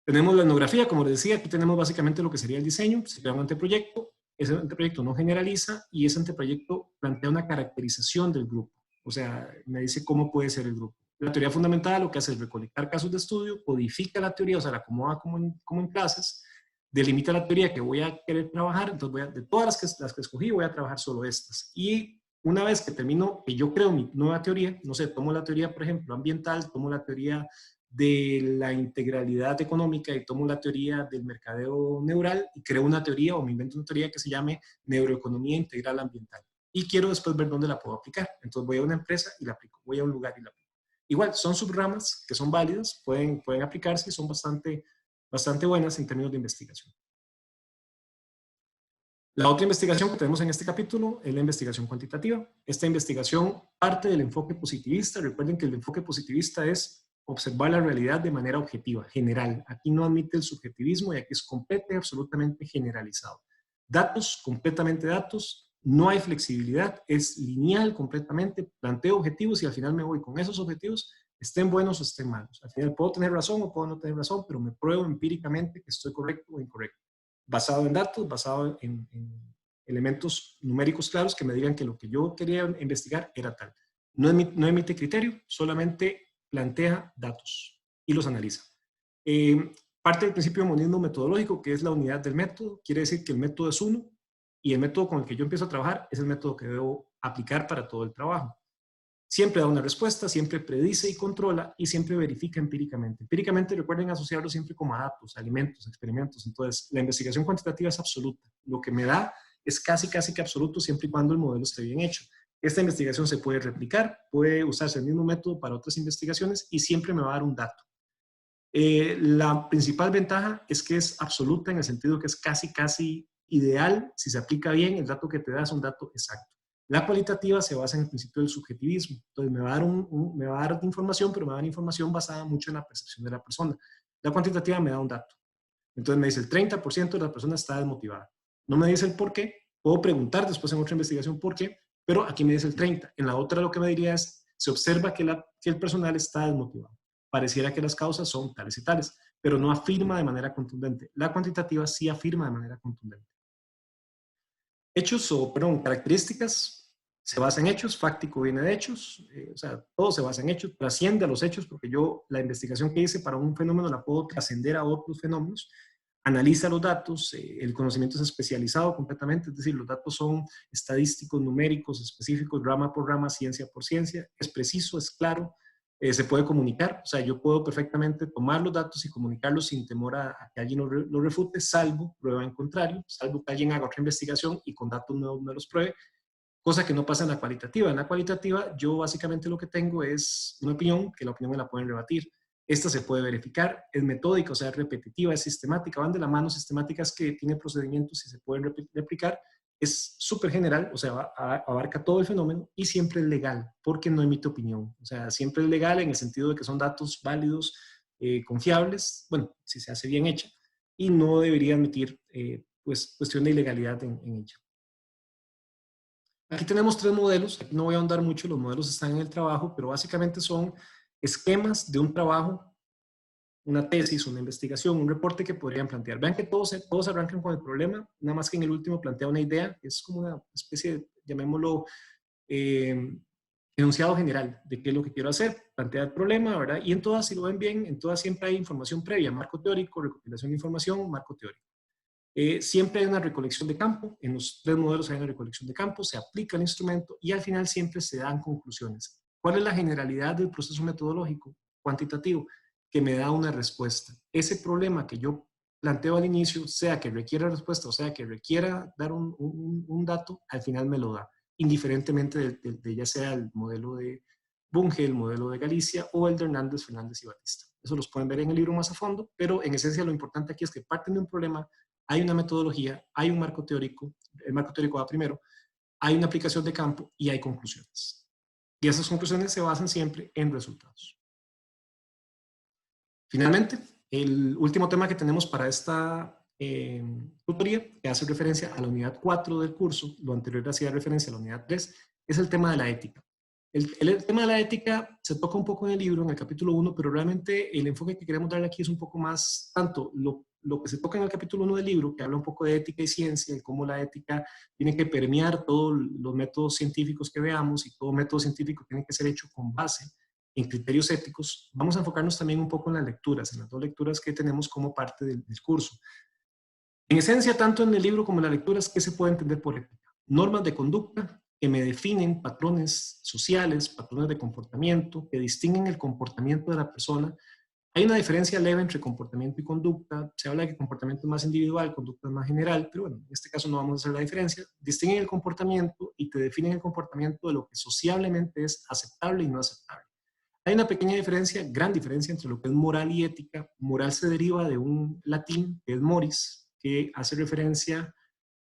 Tenemos la etnografía, como les decía, aquí tenemos básicamente lo que sería el diseño, se crea un anteproyecto, ese anteproyecto no generaliza y ese anteproyecto plantea una caracterización del grupo, o sea, me dice cómo puede ser el grupo. La teoría fundamental lo que hace es recolectar casos de estudio, codifica la teoría, o sea, la acomoda como en clases, delimita la teoría que voy a querer trabajar, entonces de todas las que escogí voy a trabajar solo estas. Y una vez que termino, que yo creo mi nueva teoría, no sé, tomo la teoría, por ejemplo, ambiental, tomo la teoría de la integralidad económica y tomo la teoría del mercadeo neural y creo una teoría o me invento una teoría que se llame neuroeconomía integral ambiental. Y quiero después ver dónde la puedo aplicar. Entonces voy a una empresa y la aplico, voy a un lugar y la aplico. Igual, son subramas que son válidas, pueden aplicarse y son bastante buenas en términos de investigación. La otra investigación que tenemos en este capítulo es la investigación cuantitativa. Esta investigación parte del enfoque positivista. Recuerden que el enfoque positivista es observar la realidad de manera objetiva, general. Aquí no admite el subjetivismo y aquí es completo y absolutamente generalizado. Datos, completamente datos, no hay flexibilidad, es lineal completamente, planteo objetivos y al final me voy con esos objetivos, estén buenos o estén malos. Al final puedo tener razón o puedo no tener razón, pero me pruebo empíricamente que estoy correcto o incorrecto. Basado en datos, basado en elementos numéricos claros que me digan que lo que yo quería investigar era tal. No emite criterio, solamente plantea datos y los analiza. Parte del principio de monismo metodológico, que es la unidad del método, quiere decir que el método es uno y el método con el que yo empiezo a trabajar es el método que debo aplicar para todo el trabajo. Siempre da una respuesta, siempre predice y controla y siempre verifica empíricamente. Empíricamente recuerden asociarlo siempre como a datos, alimentos, experimentos. Entonces, la investigación cuantitativa es absoluta. Lo que me da es casi que absoluto siempre y cuando el modelo esté bien hecho. Esta investigación se puede replicar, puede usarse el mismo método para otras investigaciones y siempre me va a dar un dato. La principal ventaja es que es absoluta en el sentido que es casi ideal. Si se aplica bien, el dato que te da es un dato exacto. La cualitativa se basa en el principio del subjetivismo. Entonces me va a dar, me va a dar información, pero me va a dar información basada mucho en la percepción de la persona. La cuantitativa me da un dato. Entonces me dice el 30% de la persona está desmotivada. No me dice el por qué. Puedo preguntar después en otra investigación por qué, pero aquí me dice el 30%. En la otra lo que me diría es, se observa que el personal está desmotivado. Pareciera que las causas son tales y tales, pero no afirma de manera contundente. La cuantitativa sí afirma de manera contundente. Hechos características, se basa en hechos, fáctico viene de hechos, o sea, todo se basa en hechos, trasciende a los hechos porque yo la investigación que hice para un fenómeno la puedo trascender a otros fenómenos, analiza los datos, el conocimiento es especializado completamente, es decir, los datos son estadísticos, numéricos, específicos, rama por rama, ciencia por ciencia, es preciso, es claro, se puede comunicar, o sea, yo puedo perfectamente tomar los datos y comunicarlos sin temor a que alguien lo refute, salvo prueba en contrario, salvo que alguien haga otra investigación y con datos nuevos me los pruebe, cosa que no pasa en la cualitativa. En la cualitativa yo básicamente lo que tengo es una opinión, que la opinión me la pueden rebatir. Esta se puede verificar, es metódica, o sea, es repetitiva, es sistemática, van de la mano sistemáticas que tienen procedimientos y se pueden replicar, es súper general, o sea, abarca todo el fenómeno y siempre es legal, porque no emite opinión. O sea, siempre es legal en el sentido de que son datos válidos, confiables, bueno, si se hace bien hecha, y no debería admitir pues, cuestión de ilegalidad en ella. Aquí tenemos tres modelos, aquí no voy a ahondar mucho, los modelos están en el trabajo, pero básicamente son esquemas de un trabajo, una tesis, una investigación, un reporte que podrían plantear. Vean que todos arrancan con el problema, nada más que en el último plantea una idea, que es como una especie de, llamémoslo, enunciado general de qué es lo que quiero hacer, plantea el problema, ¿verdad? Y en todas, si lo ven bien, en todas siempre hay información previa, marco teórico, recopilación de información, marco teórico. Siempre hay una recolección de campo, en los tres modelos hay una recolección de campo, se aplica el instrumento y al final siempre se dan conclusiones. ¿Cuál es la generalidad del proceso metodológico cuantitativo? Que me da una respuesta. Ese problema que yo planteo al inicio, sea que requiera respuesta o sea que requiera dar un dato, al final me lo da, indiferentemente de ya sea el modelo de Bunge, el modelo de Galicia o el de Hernández, Fernández y Batista. Eso los pueden ver en el libro más a fondo, pero en esencia lo importante aquí es que parten de un problema, hay una metodología, hay un marco teórico, el marco teórico va primero, hay una aplicación de campo y hay conclusiones. Y esas conclusiones se basan siempre en resultados. Finalmente, el último tema que tenemos para esta tutoría, que hace referencia a la unidad 4 del curso, lo anterior hacía referencia a la unidad 3, es el tema de la ética. El tema de la ética se toca un poco en el libro, en el capítulo 1, pero realmente el enfoque que queremos darle aquí es un poco más, tanto lo que se toca en el capítulo 1 del libro, que habla un poco de ética y ciencia, y cómo la ética tiene que permear todos los métodos científicos que veamos, y todo método científico tiene que ser hecho con base en criterios éticos. Vamos a enfocarnos también un poco en las lecturas, en las dos lecturas que tenemos como parte del curso. En esencia, tanto en el libro como en las lecturas, ¿qué se puede entender por ética? Normas de conducta que me definen patrones sociales, patrones de comportamiento, que distinguen el comportamiento de la persona. Hay una diferencia leve entre comportamiento y conducta. Se habla de que comportamiento es más individual, conducta es más general, pero bueno, en este caso no vamos a hacer la diferencia. Distinguen el comportamiento y te definen el comportamiento de lo que sociablemente es aceptable y no aceptable. Hay una pequeña diferencia, gran diferencia entre lo que es moral y ética. Moral se deriva de un latín, que es moris, que hace referencia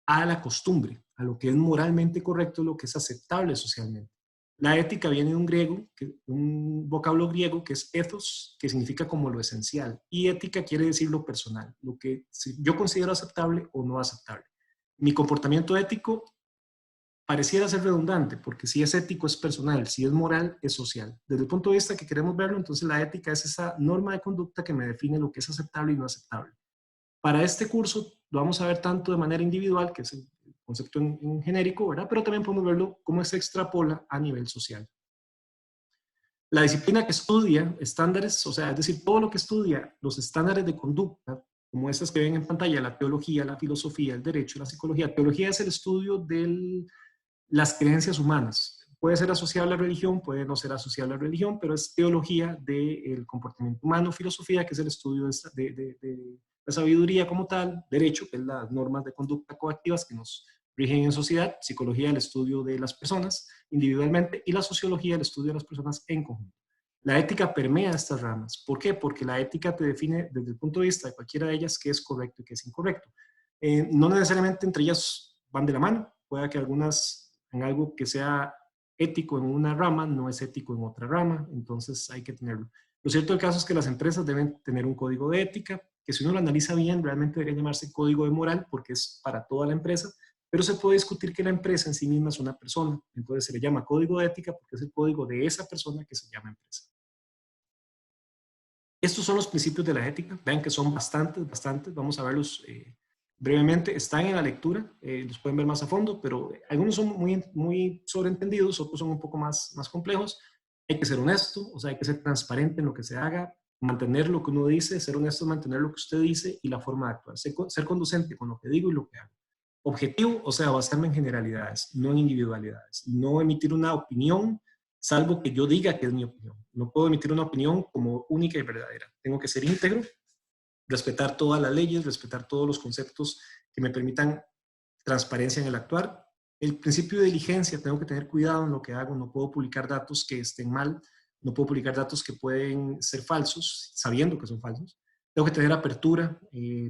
a la costumbre, a lo que es moralmente correcto, lo que es aceptable socialmente. La ética viene de un griego, un vocablo griego que es ethos, que significa como lo esencial, y ética quiere decir lo personal, lo que yo considero aceptable o no aceptable. Mi comportamiento ético pareciera ser redundante, porque si es ético es personal, si es moral es social. Desde el punto de vista que queremos verlo, entonces la ética es esa norma de conducta que me define lo que es aceptable y no aceptable. Para este curso lo vamos a ver tanto de manera individual, que es el concepto en genérico, ¿verdad? Pero también podemos verlo cómo se extrapola a nivel social. La disciplina que estudia estándares, o sea, es decir, todo lo que estudia los estándares de conducta, como estas que ven en pantalla, la teología, la filosofía, el derecho, la psicología. Teología es el estudio de las creencias humanas. Puede ser asociable a la religión, puede no ser asociable a la religión, pero es teología del comportamiento humano. Filosofía, que es el estudio de la sabiduría como tal. Derecho, que es las normas de conducta coactivas que nos rigen en sociedad. Psicología, el estudio de las personas individualmente. Y la sociología, el estudio de las personas en conjunto. La ética permea estas ramas. ¿Por qué? Porque la ética te define desde el punto de vista de cualquiera de ellas qué es correcto y qué es incorrecto. No necesariamente entre ellas van de la mano. Puede que algunas en algo que sea ético en una rama no es ético en otra rama, entonces hay que tenerlo. Lo cierto del caso es que las empresas deben tener un código de ética, que si uno lo analiza bien, realmente debería llamarse código de moral, porque es para toda la empresa, pero se puede discutir que la empresa en sí misma es una persona, entonces se le llama código de ética porque es el código de esa persona que se llama empresa. Estos son los principios de la ética, vean que son bastantes, vamos a verlos brevemente, están en la lectura, los pueden ver más a fondo, pero algunos son muy sobreentendidos, otros son un poco más complejos. Hay que ser honesto, o sea, hay que ser transparente en lo que se haga, mantener lo que uno dice, ser honesto, mantener lo que usted dice y la forma de actuar, ser conducente con lo que digo y lo que hago. Objetivo, o sea, basarme en generalidades, no en individualidades, no emitir una opinión salvo que yo diga que es mi opinión. No puedo emitir una opinión como única y verdadera. Tengo que ser íntegro, respetar todas las leyes, respetar todos los conceptos que me permitan transparencia en el actuar. El principio de diligencia, tengo que tener cuidado en lo que hago, no puedo publicar datos que estén mal, no puedo publicar datos que pueden ser falsos, sabiendo que son falsos. Tengo que tener apertura,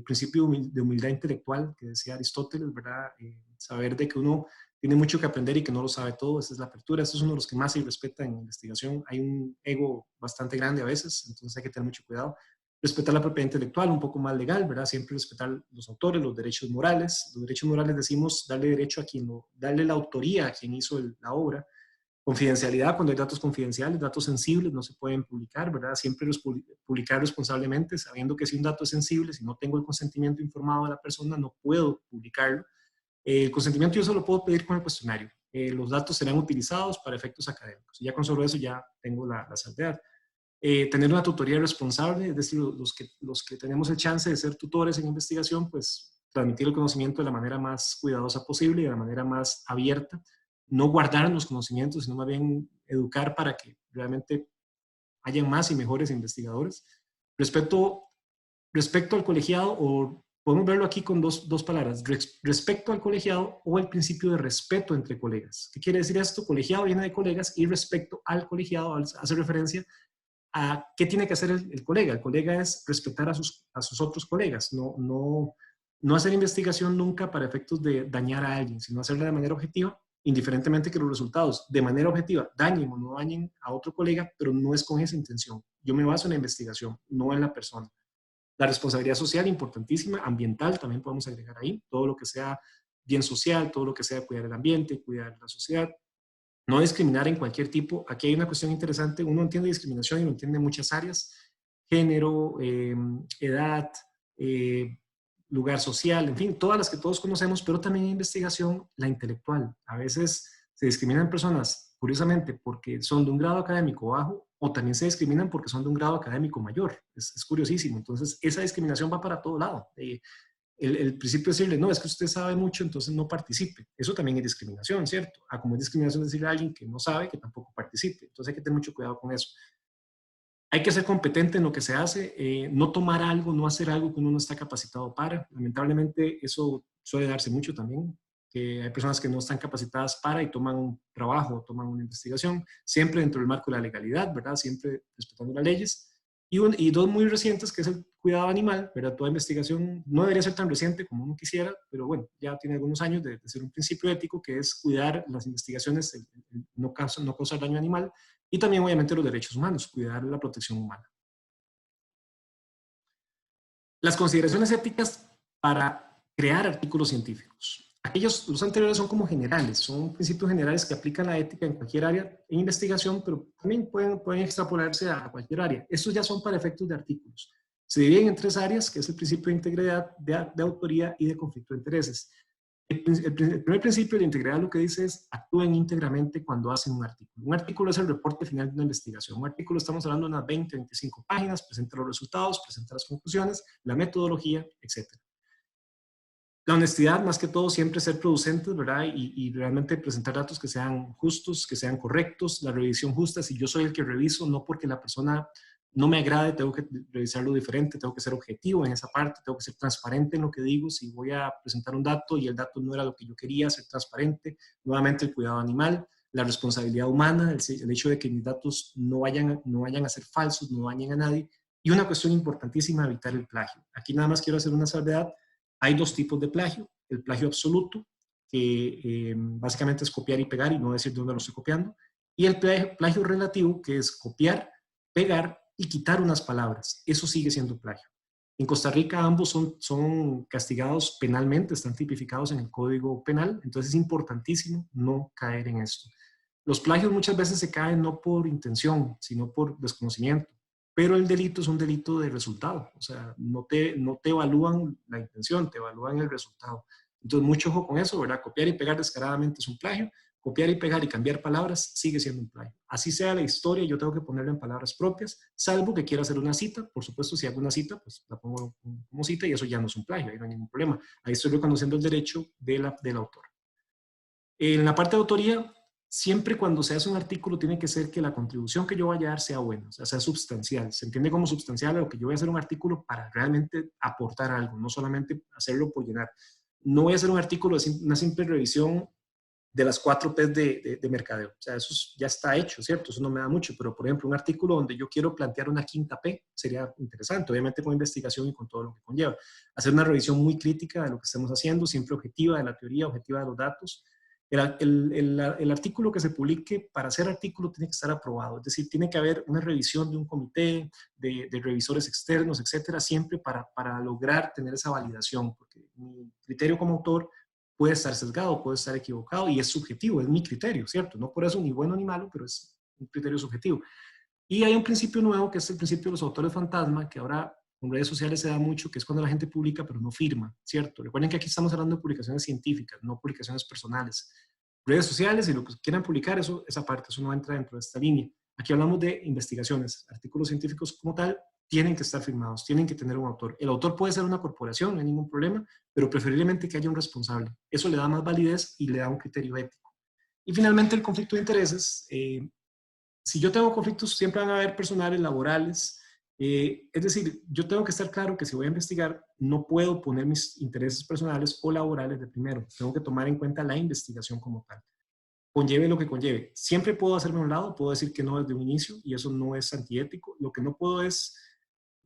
principio de humildad intelectual, que decía Aristóteles, ¿verdad? Saber de que uno tiene mucho que aprender y que no lo sabe todo, esa es la apertura, eso es uno de los que más se respeta en investigación. Hay un ego bastante grande a veces, entonces hay que tener mucho cuidado. Respetar la propiedad intelectual, un poco más legal, ¿verdad? Siempre respetar los autores, los derechos morales. Los derechos morales decimos darle derecho a quien darle la autoría a quien hizo la obra. Confidencialidad, cuando hay datos confidenciales, datos sensibles, no se pueden publicar, ¿verdad? Siempre los publicar responsablemente, sabiendo que si un dato es sensible, si no tengo el consentimiento informado de la persona, no puedo publicarlo. El consentimiento yo solo puedo pedir con el cuestionario. Los datos serán utilizados para efectos académicos. Ya con solo eso ya tengo la salvedad. Tener una tutoría responsable, es decir, los que tenemos el chance de ser tutores en investigación, pues transmitir el conocimiento de la manera más cuidadosa posible y de la manera más abierta. No guardar los conocimientos, sino más bien educar para que realmente haya más y mejores investigadores. Respecto al colegiado, o podemos verlo aquí con dos palabras, respecto al colegiado o el principio de respeto entre colegas. ¿Qué quiere decir esto? Colegiado viene de colegas y respecto al colegiado hace referencia a qué tiene que hacer el colega. El colega es respetar a sus otros colegas, no hacer investigación nunca para efectos de dañar a alguien, sino hacerla de manera objetiva, indiferentemente que los resultados de manera objetiva dañen o no dañen a otro colega, pero no es con esa intención. Yo me baso en la investigación, no en la persona. La responsabilidad social, importantísima, ambiental también podemos agregar ahí, todo lo que sea bien social, todo lo que sea cuidar el ambiente, cuidar la sociedad. No discriminar en cualquier tipo. Aquí hay una cuestión interesante, uno entiende discriminación y lo entiende en muchas áreas, género, edad, eh, lugar social, en fin, todas las que todos conocemos, pero también en investigación, la intelectual. A veces se discriminan personas, curiosamente, porque son de un grado académico bajo, o también se discriminan porque son de un grado académico mayor. Es curiosísimo. Entonces, esa discriminación va para todo lado. El principio es decirle, no, es que usted sabe mucho, entonces no participe. Eso también es discriminación, ¿cierto? Como es discriminación decirle a alguien que no sabe que tampoco participe. Entonces hay que tener mucho cuidado con eso. Hay que ser competente en lo que se hace, no tomar algo, no hacer algo que uno no está capacitado para. Lamentablemente eso suele darse mucho también, que hay personas que no están capacitadas para y toman un trabajo, toman una investigación, siempre dentro del marco de la legalidad, ¿verdad? Siempre respetando las leyes. Y dos muy recientes, que es el cuidado animal, ¿verdad? Toda investigación no debería ser tan reciente como uno quisiera, pero bueno, ya tiene algunos años de ser un principio ético, que es cuidar las investigaciones, no causar daño animal, y también obviamente los derechos humanos, cuidar la protección humana. Las consideraciones éticas para crear artículos científicos. Los anteriores son como generales, son principios generales que aplican la ética en cualquier área en investigación, pero también pueden extrapolarse a cualquier área. Estos ya son para efectos de artículos. Se dividen en tres áreas, que es el principio de integridad, de autoría y de conflicto de intereses. El primer principio de integridad lo que dice es actúen íntegramente cuando hacen un artículo. Un artículo es el reporte final de una investigación. Un artículo estamos hablando de unas 20, 25 páginas, presenta los resultados, presenta las conclusiones, la metodología, etc. La honestidad, más que todo, siempre ser producentes, ¿verdad? Y realmente presentar datos que sean justos, que sean correctos. La revisión justa, si yo soy el que reviso, no porque la persona no me agrade, tengo que revisarlo diferente, tengo que ser objetivo en esa parte, tengo que ser transparente en lo que digo. Si voy a presentar un dato y el dato no era lo que yo quería, ser transparente. Nuevamente, el cuidado animal, la responsabilidad humana, el hecho de que mis datos no vayan a ser falsos, no dañen a nadie. Y una cuestión importantísima, evitar el plagio. Aquí nada más quiero hacer una salvedad. Hay dos tipos de plagio. El plagio absoluto, que básicamente es copiar y pegar y no decir de dónde lo estoy copiando. Y el plagio relativo, que es copiar, pegar y quitar unas palabras. Eso sigue siendo plagio. En Costa Rica ambos son castigados penalmente, están tipificados en el Código Penal, entonces es importantísimo no caer en esto. Los plagios muchas veces se caen no por intención, sino por desconocimiento, pero el delito es un delito de resultado, o sea, no te evalúan la intención, te evalúan el resultado. Entonces, mucho ojo con eso, ¿verdad? Copiar y pegar descaradamente es un plagio, copiar y pegar y cambiar palabras sigue siendo un plagio. Así sea la historia, yo tengo que ponerla en palabras propias, salvo que quiera hacer una cita. Por supuesto, si hago una cita, pues la pongo como cita y eso ya no es un plagio, ahí no hay ningún problema. Ahí estoy reconociendo el derecho del autor. En la parte de autoría, siempre cuando se hace un artículo tiene que ser que la contribución que yo vaya a dar sea buena, o sea, sea sustancial. Se entiende como sustancial a lo que yo voy a hacer un artículo para realmente aportar algo, no solamente hacerlo por llenar. No voy a hacer un artículo de una simple revisión de las 4 P's de mercadeo. O sea, eso ya está hecho, ¿cierto? Eso no me da mucho, pero por ejemplo, un artículo donde yo quiero plantear una quinta P sería interesante, obviamente con investigación y con todo lo que conlleva. Hacer una revisión muy crítica de lo que estamos haciendo, siempre objetiva de la teoría, objetiva de los datos. El artículo que se publique, para ser artículo, tiene que estar aprobado, es decir, tiene que haber una revisión de un comité, de revisores externos, etcétera, siempre para lograr tener esa validación, porque mi criterio como autor puede estar sesgado, puede estar equivocado y es subjetivo, es mi criterio, ¿cierto? No por eso ni bueno ni malo, pero es un criterio subjetivo. Y hay un principio nuevo que es el principio de los autores fantasma, que ahora en redes sociales se da mucho, que es cuando la gente publica pero no firma, ¿cierto? Recuerden que aquí estamos hablando de publicaciones científicas, no publicaciones personales. Redes sociales y lo que quieran publicar, esa parte, eso no entra dentro de esta línea. Aquí hablamos de investigaciones, artículos científicos como tal, tienen que estar firmados, tienen que tener un autor. El autor puede ser una corporación, no hay ningún problema, pero preferiblemente que haya un responsable. Eso le da más validez y le da un criterio ético. Y finalmente el conflicto de intereses. Si yo tengo conflictos, siempre van a haber personales, laborales. Es decir, yo tengo que estar claro que si voy a investigar, no puedo poner mis intereses personales o laborales de primero. Tengo que tomar en cuenta la investigación como tal. Conlleve lo que conlleve. Siempre puedo hacerme a un lado, puedo decir que no desde un inicio y eso no es antiético. Lo que no puedo es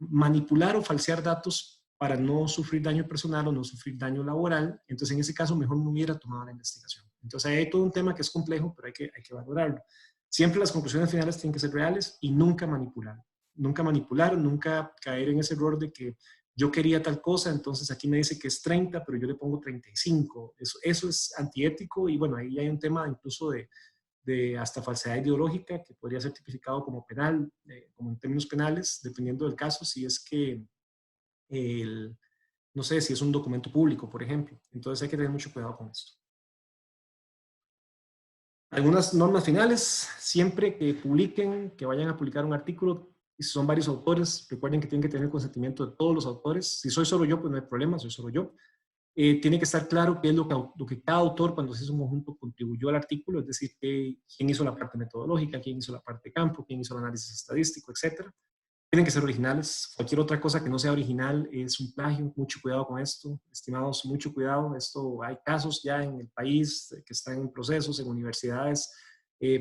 manipular o falsear datos para no sufrir daño personal o no sufrir daño laboral. Entonces, en ese caso, mejor no hubiera tomado la investigación. Entonces, hay todo un tema que es complejo, pero hay que valorarlo. Siempre las conclusiones finales tienen que ser reales y nunca manipular. Nunca manipular, nunca caer en ese error de que yo quería tal cosa, entonces aquí me dice que es 30, pero yo le pongo 35. Eso es antiético y bueno, ahí hay un tema incluso de hasta falsedad ideológica que podría ser tipificado como penal, como en términos penales, dependiendo del caso, si es que no sé, si es un documento público, por ejemplo. Entonces hay que tener mucho cuidado con esto. Algunas normas finales, siempre que publiquen, que vayan a publicar un artículo, y si son varios autores, recuerden que tienen que tener el consentimiento de todos los autores. Si soy solo yo, pues no hay problema, soy solo yo. Tiene que estar claro qué es lo que cada autor, cuando se hizo un conjunto, contribuyó al artículo, es decir, quién hizo la parte metodológica, quién hizo la parte de campo, quién hizo el análisis estadístico, etcétera. Tienen que ser originales. Cualquier otra cosa que no sea original es un plagio. Mucho cuidado con esto, estimados, mucho cuidado. Esto hay casos ya en el país que están en procesos, en universidades,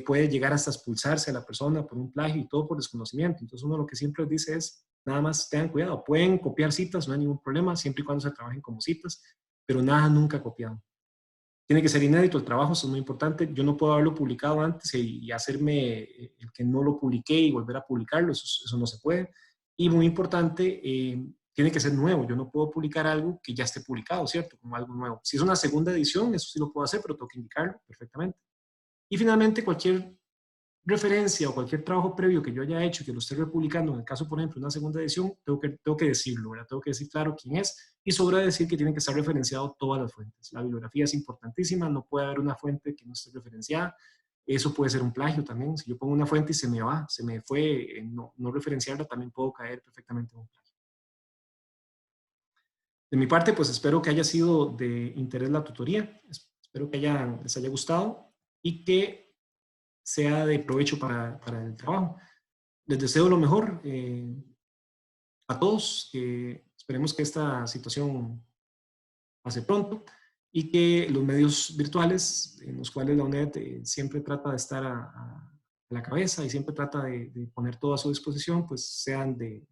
puede llegar hasta expulsarse a la persona por un plagio y todo por desconocimiento. Entonces uno lo que siempre les dice es, nada más tengan cuidado, pueden copiar citas, no hay ningún problema, siempre y cuando se trabajen como citas, pero nada nunca copiado. Tiene que ser inédito el trabajo, eso es muy importante. Yo no puedo haberlo publicado antes y hacerme el que no lo publiqué y volver a publicarlo, eso no se puede. Y muy importante, tiene que ser nuevo. Yo no puedo publicar algo que ya esté publicado, ¿cierto? Como algo nuevo. Si es una segunda edición, eso sí lo puedo hacer, pero tengo que indicarlo perfectamente. Y finalmente, cualquier referencia o cualquier trabajo previo que yo haya hecho, que lo esté republicando, en el caso, por ejemplo, de una segunda edición, tengo que decirlo, ¿verdad? Tengo que decir claro quién es y sobra decir que tienen que estar referenciados todas las fuentes. La bibliografía es importantísima, no puede haber una fuente que no esté referenciada. Eso puede ser un plagio también. Si yo pongo una fuente y se me va, se me fue, no referenciarla, también puedo caer perfectamente en un plagio. De mi parte, pues espero que haya sido de interés la tutoría, espero que les haya gustado y que sea de provecho para el trabajo. Les deseo lo mejor a todos, esperemos que esta situación pase pronto y que los medios virtuales en los cuales la UNED siempre trata de estar a la cabeza y siempre trata de poner todo a su disposición, pues sean de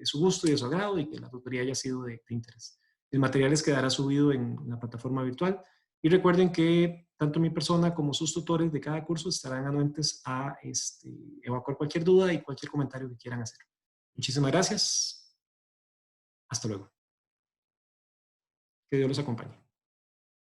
su gusto y de su agrado y que la tutoría haya sido de interés. El material les quedará subido en la plataforma virtual y recuerden que tanto mi persona como sus tutores de cada curso estarán anuentes a evacuar cualquier duda y cualquier comentario que quieran hacer. Muchísimas gracias. Hasta luego. Que Dios los acompañe.